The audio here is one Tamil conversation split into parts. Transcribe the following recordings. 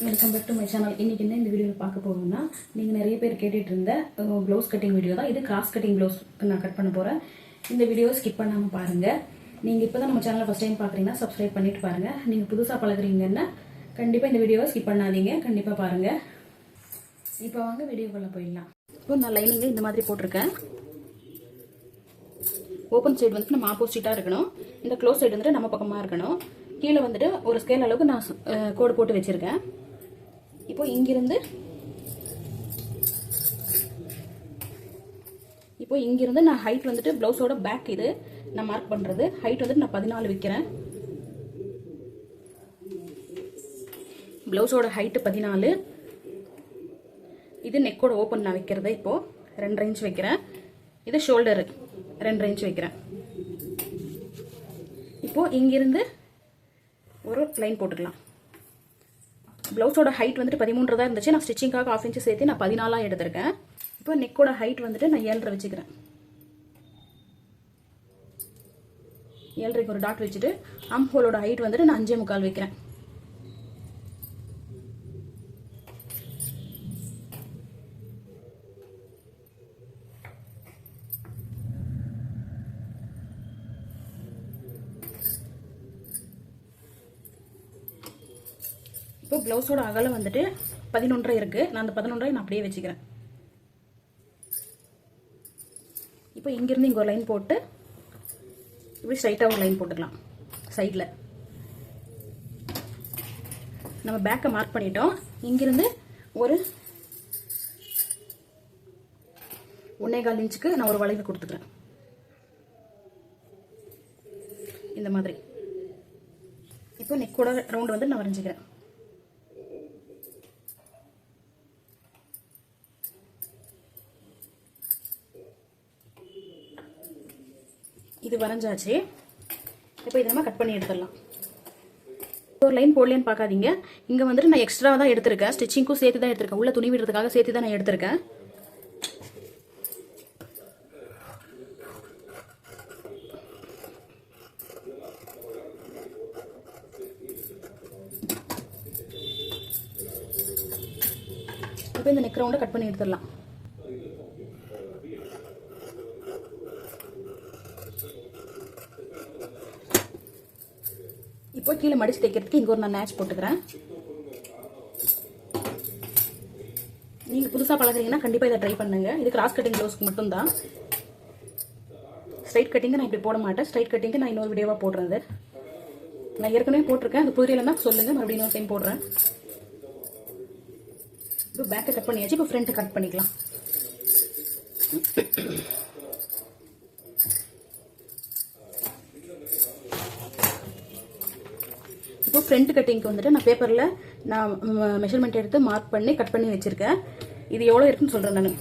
Welcome back to my channel. இன்றைக்கி என்ன இந்த வீடியோவில் பார்க்க போகிறோம்னா, நீங்கள் நிறைய பேர் கேட்டுட்டு இருந்த ப்ளவுஸ் கட்டிங் வீடியோ தான் இது. கிராஸ் கட்டிங் ப்ளவுஸ் நான் கட் பண்ண போகிறேன். இந்த வீடியோவை ஸ்கிப் பண்ணாமல் பாருங்கள். நீங்கள் இப்போ தான் நம்ம சேனலை ஃபஸ்ட் டைம் பார்க்குறீங்கன்னா சப்ஸ்கிரைப் பண்ணிட்டு பாருங்கள். நீங்கள் புதுசாக பழகுறீங்கன்னா கண்டிப்பாக இந்த வீடியோவை ஸ்கிப் பண்ணாதீங்க, கண்டிப்பாக பாருங்கள். இப்போ வாங்க வீடியோக்குள்ளே போயிடலாம். இப்போ நான் லைனிங்கை இந்த மாதிரி போட்டிருக்கேன். ஓப்பன் சைடு வந்துட்டு நம்ம ஆப்போசிட்டாக இருக்கணும், இந்த க்ளோஸ் சைடு வந்துட்டு நம்ம பக்கமாக இருக்கணும். கீழே வந்துட்டு ஒரு ஸ்கேல் அளவுக்கு நான் கோடு போட்டு வச்சுருக்கேன். இப்போ இங்கிருந்து நான் ஹைட் வந்துட்டு ப்ளவுஸோட பேக் இது நான் மார்க் பண்ணுறது. ஹைட் வந்துட்டு நான் 14 வைக்கிறேன். ப்ளவுஸோட ஹைட்டு 14. இது நெக்கோட ஓப்பன் நான் வைக்கிறது. இப்போது 2.5 இன்ச் வைக்கிறேன். இது ஷோல்டரு 2.5 இன்ச் வைக்கிறேன். இப்போது இங்கிருந்து ஒரு லைன் போட்டுக்கலாம். ப்ளவுஸோட ஹைட் வந்துட்டு 13 தான் இருந்துச்சு. நான் ஸ்டிச்சிங்காக 1/2 இன்ச்சு சேர்த்து நான் 14 எடுத்திருக்கேன். இப்போ நெக்கோட ஹைட் வந்துட்டு நான் 7.5 வச்சுக்கிறேன். 7.5க்கு ஒரு டாட் வச்சுட்டு ஆம் ஹோலோட ஹைட் வந்துட்டு நான் 5.25 வைக்கிறேன். இப்போ ப்ளவுஸோட அகலம் வந்துட்டு 11.5 இருக்குது. நான் அந்த 11.5 நான் அப்படியே வச்சுக்கிறேன். இப்போ இங்கிருந்து இங்கே ஒரு லைன் போட்டு இப்படி ஸ்ட்ரைட்டாக ஒரு லைன் போட்டுக்கலாம். சைடில் நம்ம பேக்கை மார்க் பண்ணிட்டோம். இங்கிருந்து ஒரு 1.25 இன்ச்சுக்கு நான் ஒரு வளைவு கொடுத்துக்கிறேன். இந்த மாதிரி இப்போ நெக்கோட ரவுண்ட் வந்து நான் வரைஞ்சிக்கிறேன். இது வரைஞ்சாச்சு. இப்போ இதை நம்ம கட் பண்ணி எடுத்துடலாம். ஒரு லைன் போடலன்னு பார்க்காதீங்க. இங்கே வந்துட்டு நான் எக்ஸ்ட்ரா தான் எடுத்திருக்கேன். ஸ்டிச்சிங்க்கும் சேர்த்து தான் எடுத்திருக்கேன். உள்ள துணி விடுறதுக்காக சேர்த்து தான் நான் எடுத்திருக்கேன். இப்போ இந்த நெக் ரவுண்டை கட் பண்ணி எடுத்துடலாம். இப்போ கீழே மடிச்சு தைக்கிறதுக்கு இங்கே ஒரு நான் நேச் போட்டுக்கிறேன். நீங்கள் புதுசாக பழகுறீங்கன்னா கண்டிப்பாக இதை ட்ரை பண்ணுங்க. இது கிராஸ் கட்டிங் ப்ளவுஸ்க்கு மட்டும்தான். ஸ்ட்ரைட் கட்டிங்கு நான் இப்படி போட மாட்டேன். ஸ்ட்ரைட் கட்டிங்கு நான் இன்னொரு வீடியோவாக போடுறது. நான் ஏற்கனவே போட்டிருக்கேன். அது புரியலைன்னா சொல்லுங்கள், மறுபடியும் இன்னொரு டைம் போடுறேன். இப்போ பேக்கை கட் பண்ணியாச்சு. இப்போ ஃப்ரண்ட்டை கட் பண்ணிக்கலாம். இப்போ ஃப்ரண்ட் கட்டிங்க்கு வந்துட்டு நான் பேப்பரில் நான் மெஷர்மெண்ட் எடுத்து மார்க் பண்ணி கட் பண்ணி வச்சுருக்கேன். இது எவ்வளோ இருக்குன்னு சொல்கிறேன் நான்.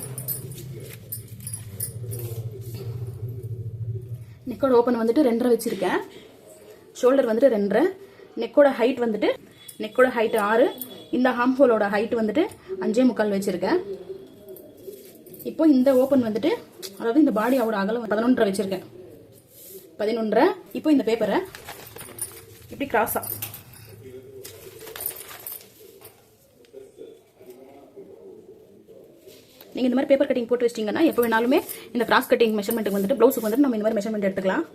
நெக்கோட ஓப்பன் வந்துட்டு 2.5 வச்சுருக்கேன். ஷோல்டர் வந்துட்டு 2.5. நெக்கோட ஹைட் 6. இந்த ஹார்ம் ஹோலோட ஹைட் வந்துட்டு 5.25 வச்சுருக்கேன். இப்போ இந்த ஓப்பன் வந்துட்டு, அதாவது இந்த பாடியோட அகலம் 11.5 வச்சுருக்கேன். 11.5. இப்போ இந்த பேப்பரை இப்படி கிராஸாக நீங்கள் இந்த மாதிரி பேப்பர் கட்டிங் போட்டு வச்சிட்டிங்கன்னா எப்போ வேணாலுமே இந்த கிராஸ் கட்டிங் மெஷர்மெண்ட்டுக்கு வந்துட்டு ப்ளவுஸுக்கு வந்துட்டு நம்ம இந்த மாதிரி மெஷர்மெண்ட் எடுத்துக்கலாம்.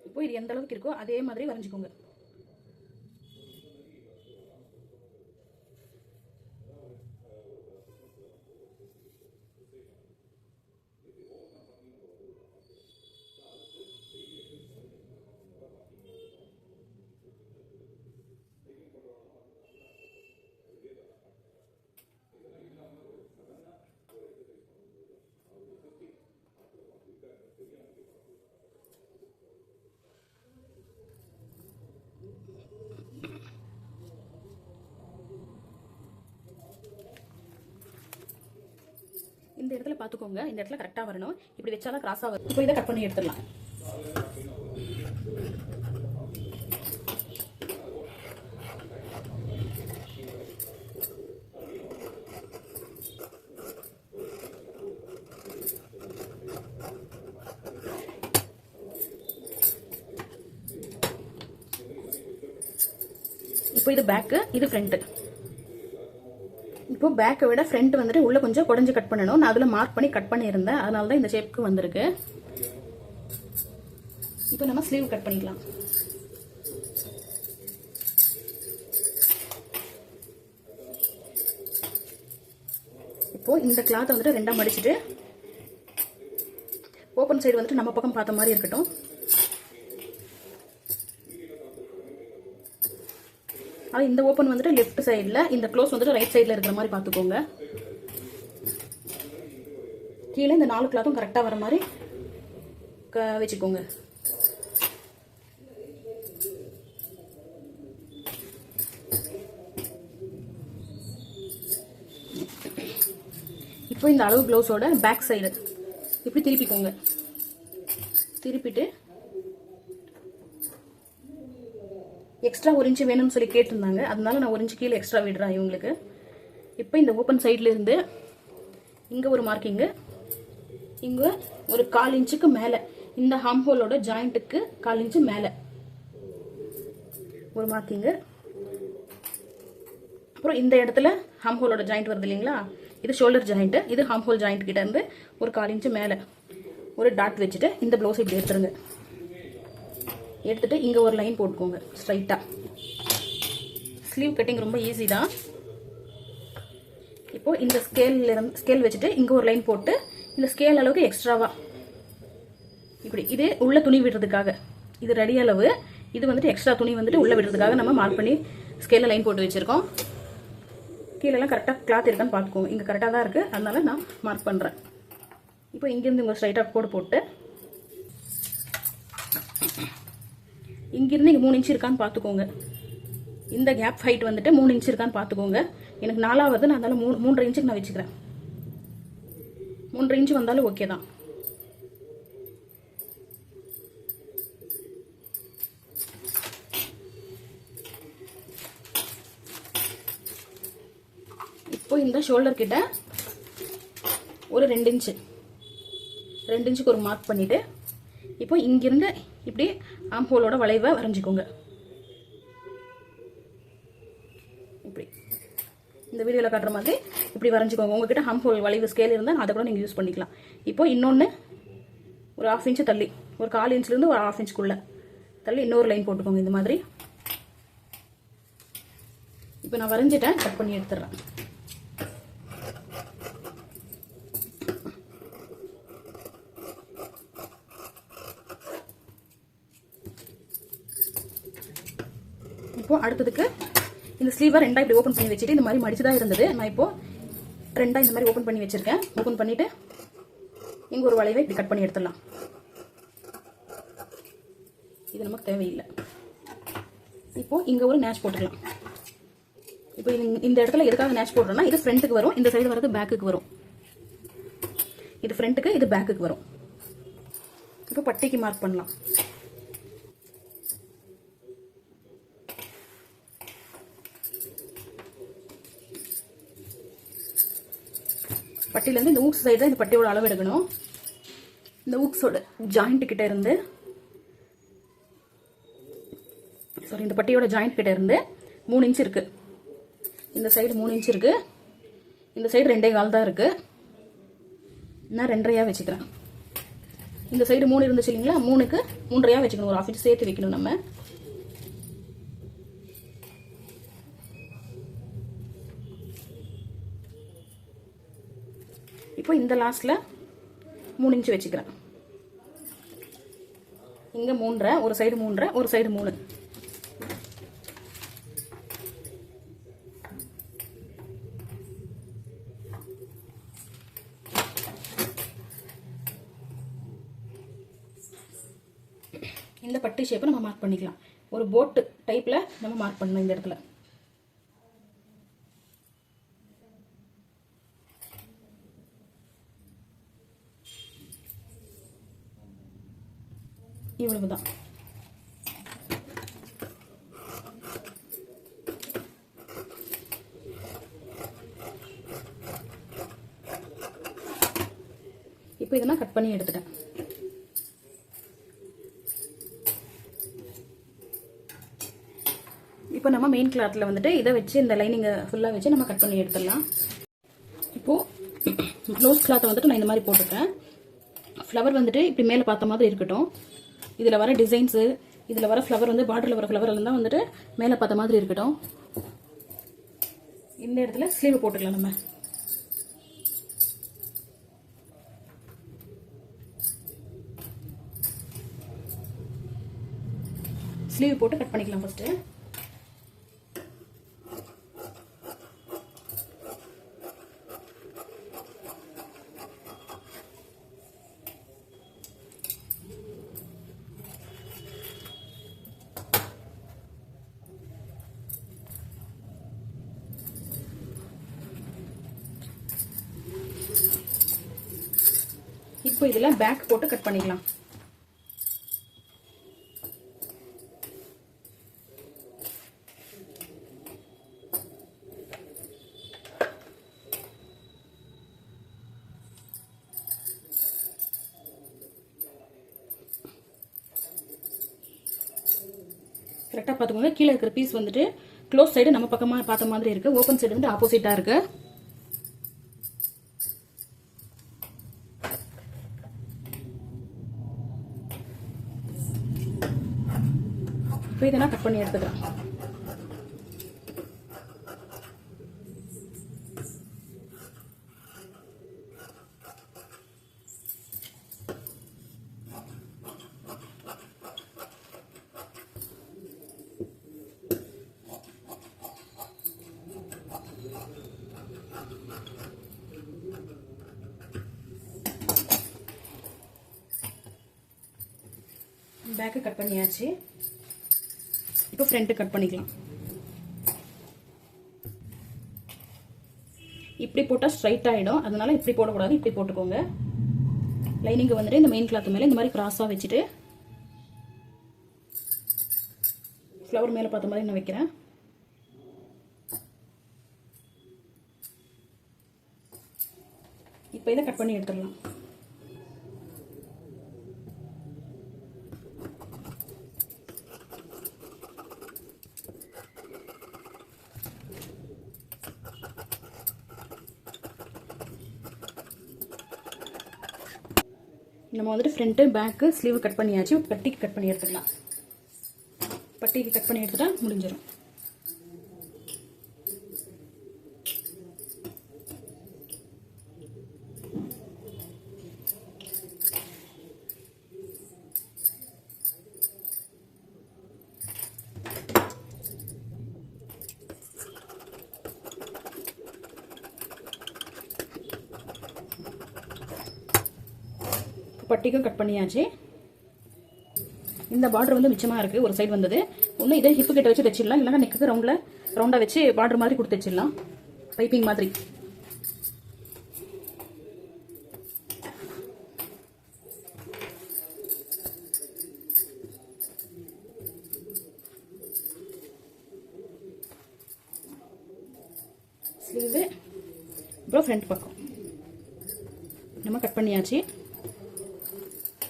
இப்போ இது எந்த அளவுக்கு இருக்கோ அதே மாதிரி வரைஞ்சிக்கோங்க. இந்த இடத்துல பார்த்துக்கோங்க, இந்த இடத்துல கரெக்டாக வரணும். இப்படி வச்சாலும் கிராஸாக வரும். இப்போ இதை கட் பண்ணி எடுத்துடலாம். இப்போ இது பேக்கு, இது ஃப்ரண்ட்டு. இப்போ பேக்கை விட ஃப்ரண்ட் வந்துட்டு உள்ள கொஞ்சம் குடஞ்சி கட் பண்ணணும். நான் அதில் மார்க் பண்ணி கட் பண்ணியிருந்தேன், அதனால தான் இந்த ஷேப்புக்கு வந்திருக்கு. இப்போ நம்ம ஸ்லீவ் கட் பண்ணிக்கலாம். இப்போ இந்த கிளாத்தை வந்துட்டு ரெண்டா மடிச்சுட்டு ஓப்பன் சைடு வந்துட்டு நம்ம பக்கம் பார்த்த மாதிரி இருக்கட்டும். அது இந்த ஓப்பன் வந்துட்டு லெஃப்ட் சைடில், இந்த க்ளோஸ் வந்துட்டு ரைட் சைடில் இருக்கிற மாதிரி பார்த்துக்கோங்க. கீழே இந்த 4 கிளாத்தும் கரெக்டாக வர மாதிரி வச்சுக்கோங்க. இப்போ இந்த அளவு ப்ளவுஸோட பேக் சைடு இப்படி திருப்பிக்கோங்க. திருப்பிட்டு எக்ஸ்ட்ரா 1 இன்ச்சு வேணும்னு சொல்லி கேட்டிருந்தாங்க, அதனால நான் 1 இன்ச்சு கீழே எக்ஸ்ட்ரா விடுறேன் இவங்களுக்கு. இப்போ இந்த ஓப்பன் சைட்ல இருந்து இங்கே ஒரு மார்க்கிங்கு, இங்கே ஒரு 1/4 இன்ச்சுக்கு மேலே, இந்த ஹார்ம் ஹோலோட ஜாயிண்ட்டுக்கு 1/4 இன்ச்சு மேலே ஒரு மார்க்கிங்கு. அப்புறம் இந்த இடத்துல ஹார்ம் ஹோலோட ஜாயிண்ட் வருது இல்லைங்களா, இது ஷோல்டர் ஜாயிண்ட்டு, இது ஹார்ம் ஹோல் ஜாயிண்ட் கிட்ட இருந்து ஒரு 1/4 இன்ச்சு மேலே ஒரு டாட் வச்சுட்டு இந்த ப்ளவுஸ் இப்படி எடுத்துருங்க. எடுத்துட்டு இங்கே ஒரு லைன் போட்டுக்கோங்க ஸ்ட்ரைட்டாக. ஸ்லீவ் கட்டிங் ரொம்ப ஈஸி தான். இப்போ இந்த ஸ்கேல் வச்சுட்டு இங்கே ஒரு லைன் போட்டு இந்த ஸ்கேல் அளவுக்கு எக்ஸ்ட்ராவா இப்படி, இது உள்ள துணி விடுறதுக்காக, இது ரெடி அளவு, இது வந்துட்டு எக்ஸ்ட்ரா துணி வந்துட்டு உள்ள விடுறதுக்காக நம்ம மார்க் பண்ணி ஸ்கேலில் லைன் போட்டு வச்சுருக்கோம். கீழெல்லாம் கரெக்டாக கிளாத் இருக்கான்னு பார்த்துக்கோங்க. இங்கே கரெக்டாக தான் இருக்குது, அதனால நான் மார்க் பண்ணுறேன். இப்போ இங்கேருந்து இங்கே ஸ்ட்ரைட்டாக கோடு போட்டு இங்கிருந்து இங்கே 3 இன்ச்சு இருக்கான்னு பார்த்துக்கோங்க. இந்த கேப் ஹைட் வந்துட்டு 3 இன்ச்சு இருக்கான்னு பார்த்துக்கோங்க. எனக்கு 4ஆவது, நான் அதனால 3.5 இன்ச்சுக்கு நான் வச்சுக்கிறேன். 3.5 இன்ச்சு வந்தாலும் ஓகே தான். இப்போ இந்த ஷோல்டர் கிட்ட ஒரு 2 இன்ச்சுக்கு ஒரு மார்க் பண்ணிட்டு, இப்போ இங்கிருந்து இப்படி ஆம் ஹோலோட வளைவை வரைஞ்சிக்கோங்க. இப்படி இந்த வீடியோவில் காட்டுற மாதிரி இப்படி வரைஞ்சிக்கோங்க. உங்ககிட்ட ஆம் ஹோல் வளைவு ஸ்கேல் இருந்தால் அதை கூட நீங்கள் யூஸ் பண்ணிக்கலாம். இப்போ இன்னொன்று ஒரு 1/2 இன்ச்சு தள்ளி, ஒரு 1/4 இன்ச்லேருந்து ஒரு 1/2 இன்ச்சுக்குள்ளே தள்ளி இன்னொரு லைன் போட்டுக்கோங்க இந்த மாதிரி. இப்போ நான் வரைஞ்சிட்டேன், கட் பண்ணி எடுத்துடுறேன். இப்போ அடுத்ததுக்கு இந்த ஸ்லீவை ரெண்டா இப்படி ஓப்பன் பண்ணி வச்சுட்டு, இந்த மாதிரி மடிச்சு தான் இருந்தது, நான் இப்போ ரெண்டா இந்த மாதிரி ஓப்பன் பண்ணி வச்சிருக்கேன். ஓப்பன் பண்ணிட்டு இங்க ஒரு வளைவை இப்படி கட் பண்ணி எடுத்துடலாம். இது நமக்கு தேவையில்லை. இப்போ இங்க ஒரு நேச் போட்டுக்கலாம். இப்போ இந்த இடத்துல எதுக்காக நேச் போடுறோம்னா, இது ஃப்ரண்ட்டுக்கு வரும், இந்த சைடு வரது பேக்குக்கு வரும். இது ஃப்ரண்ட்டுக்கு, இது பேக்குக்கு வரும். இப்போ பட்டிக்கு மார்க் பண்ணலாம். பட்டியிலேருந்து இந்த ஊக்ஸ் சைடு தான் இந்த பட்டியோட அளவு எடுக்கணும். இந்த ஊக்ஸோட ஜாயிண்ட் கிட்ட இருந்து, சாரி, இந்த பட்டியோட ஜாயிண்ட் கிட்ட இருந்து 3 இன்ச் இருக்கு. இந்த சைடு 3 இன்ச் இருக்கு, இந்த சைடு 2.25 தான் இருக்கு. நான் 2.5 வச்சுக்கிறேன். இந்த சைடு 3 இருந்துச்சு இல்லைங்களா, 3க்கு 3.5 வச்சுக்கணும். ஒரு 1/2 இன்ச் சேர்த்து வைக்கணும் நம்ம. இப்போ இந்த லாஸ்ட்ல 3 இன்ச் வச்சுக்கிறேன். இங்க 3.5, ஒரு சைடு 3.5, ஒரு சைடு 3. இந்த பட்டி ஷேப்பை நம்ம மார்க் பண்ணிக்கலாம். ஒரு போட் டைப்ல நம்ம மார்க் பண்ணணும் இந்த இடத்துல. இவ்வளவுதான். இப்போ இதை நான் கட் பண்ணி எடுத்துட்டேன். இப்போ நம்ம மெயின் கிளாத்தில் வந்துட்டு இதை வச்சு இந்த லைனிங்கை ஃபுல்லாக வச்சு நம்ம கட் பண்ணி எடுத்துடலாம். இப்போது ப்ளவுஸ் கிளாத்தை வந்துட்டு நான் இந்த மாதிரி போட்டுட்டேன். ஃப்ளவர் வந்துட்டு இப்படி மேலே பார்த்த மாதிரி இருக்கட்டும். இதில் வர டிசைன்ஸு, இதில் வர ஃப்ளவர் வந்து பார்டரில் வர ஃப்ளவர் எல்லாம் வந்துட்டு மேலே பார்த்த மாதிரி இருக்கட்டும். இந்த இடத்துல ஸ்லீவ் போட்டுக்கலாம். நம்ம ஸ்லீவ் போட்டு கட் பண்ணிக்கலாம் ஃபர்ஸ்ட். இப்போ இதில் பேக் போட்டு கட் பண்ணிக்கலாம். கரெக்டாக பார்த்துக்கோங்க. கீழே இருக்கிற பீஸ் வந்துட்டு க்ளோஸ் சைடு நம்ம பக்கமாக பார்த்த மாதிரி இருக்குது, ஓப்பன் சைடு வந்து ஆப்போசிட்டாக இருக்குது. இப்போ இதை நான் கட் பண்ணி எடுத்துக்கிறேன். பேக்கு கட் பண்ணியாச்சு. இப்போ ஃப்ரண்ட் கட் பண்ணிக்கலாம். இப்படி போட்டால் ஸ்ட்ரைட் ஆகிடும், அதனால இப்படி போடக்கூடாது, இப்படி போட்டுக்கோங்க. லைனிங் வந்துட்டு இந்த மெயின் கிளாத் மேலே இந்த மாதிரி கிராஸாக வச்சுட்டு ஃப்ளவர் மேலே பார்த்த மாதிரி நான் வைக்கிறேன். இப்போ இதை கட் பண்ணி எடுத்துடலாம். நம்ம வந்துட்டு ஃப்ரண்ட்டு பேக்கு ஸ்லீவ் கட் பண்ணியாச்சு. பட்டிக்கு கட் பண்ணி எடுத்துக்கலாம். பட்டிக்கு கட் பண்ணி எடுத்துட்டா முடிஞ்சிடும். பட்டிக்கும் கட் பண்ணியாச்சு. இந்த பார்டர் வந்து மிச்சமாக இருக்குது, ஒரு சைடு வந்தது. ஒன்று இதை ஹிப்பு கிட்ட வச்சு தைச்சிடலாம், இல்லைன்னா நெக்குக்கு ரவுண்டாக வச்சு பார்டர் மாதிரி கொடுத்து வச்சிடலாம், பைப்பிங் மாதிரி. ஸ்லீவு அப்புறம் ஃப்ரண்ட் பக்கம் நம்ம கட் பண்ணியாச்சு.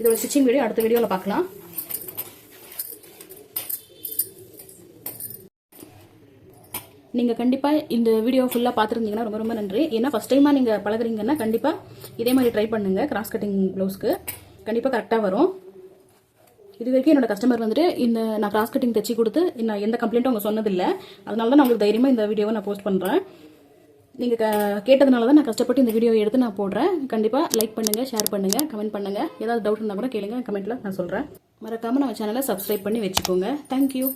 இதோட ஸ்டிச்சிங் வீடியோ அடுத்த வீடியோவில் பார்க்கலாம். நீங்கள் கண்டிப்பாக இந்த வீடியோ ஃபுல்லாக பார்த்துருந்தீங்கன்னா ரொம்ப ரொம்ப நன்றி. ஏன்னா ஃபஸ்ட் டைமாக நீங்கள் பழகுறீங்கன்னா கண்டிப்பாக இதே மாதிரி ட்ரை பண்ணுங்கள். கிராஸ் கட்டிங் ப்ளவுஸ்க்கு கண்டிப்பாக கரெக்டாக வரும். இது வரைக்கும் என்னோட கஸ்டமர் வந்துட்டு நான் கிராஸ் கட்டிங் தைச்சி கொடுத்து நான் எந்த கம்ப்ளைண்ட்டும் அவங்க சொன்னதில்லை. அதனால தான் நான் உங்களுக்கு தைரியமாக இந்த வீடியோவை நான் போஸ்ட் பண்ணுறேன். நீங்கள் கேட்டதுனால தான் நான் கஷ்டப்பட்டு இந்த வீடியோ எடுத்து நான் போடுறேன். கண்டிப்பாக லைக் பண்ணுங்கள், ஷேர் பண்ணுங்கள், கமெண்ட் பண்ணுங்கள். ஏதாவது டவுட் இருந்தால் கூட கேளுங்க, கமெண்ட்டில் நான் சொல்கிறேன். மறக்காமல் நம்ம சேனலை சப்ஸ்கிரைப் பண்ணி வச்சுக்கோங்க. தேங்க்யூ.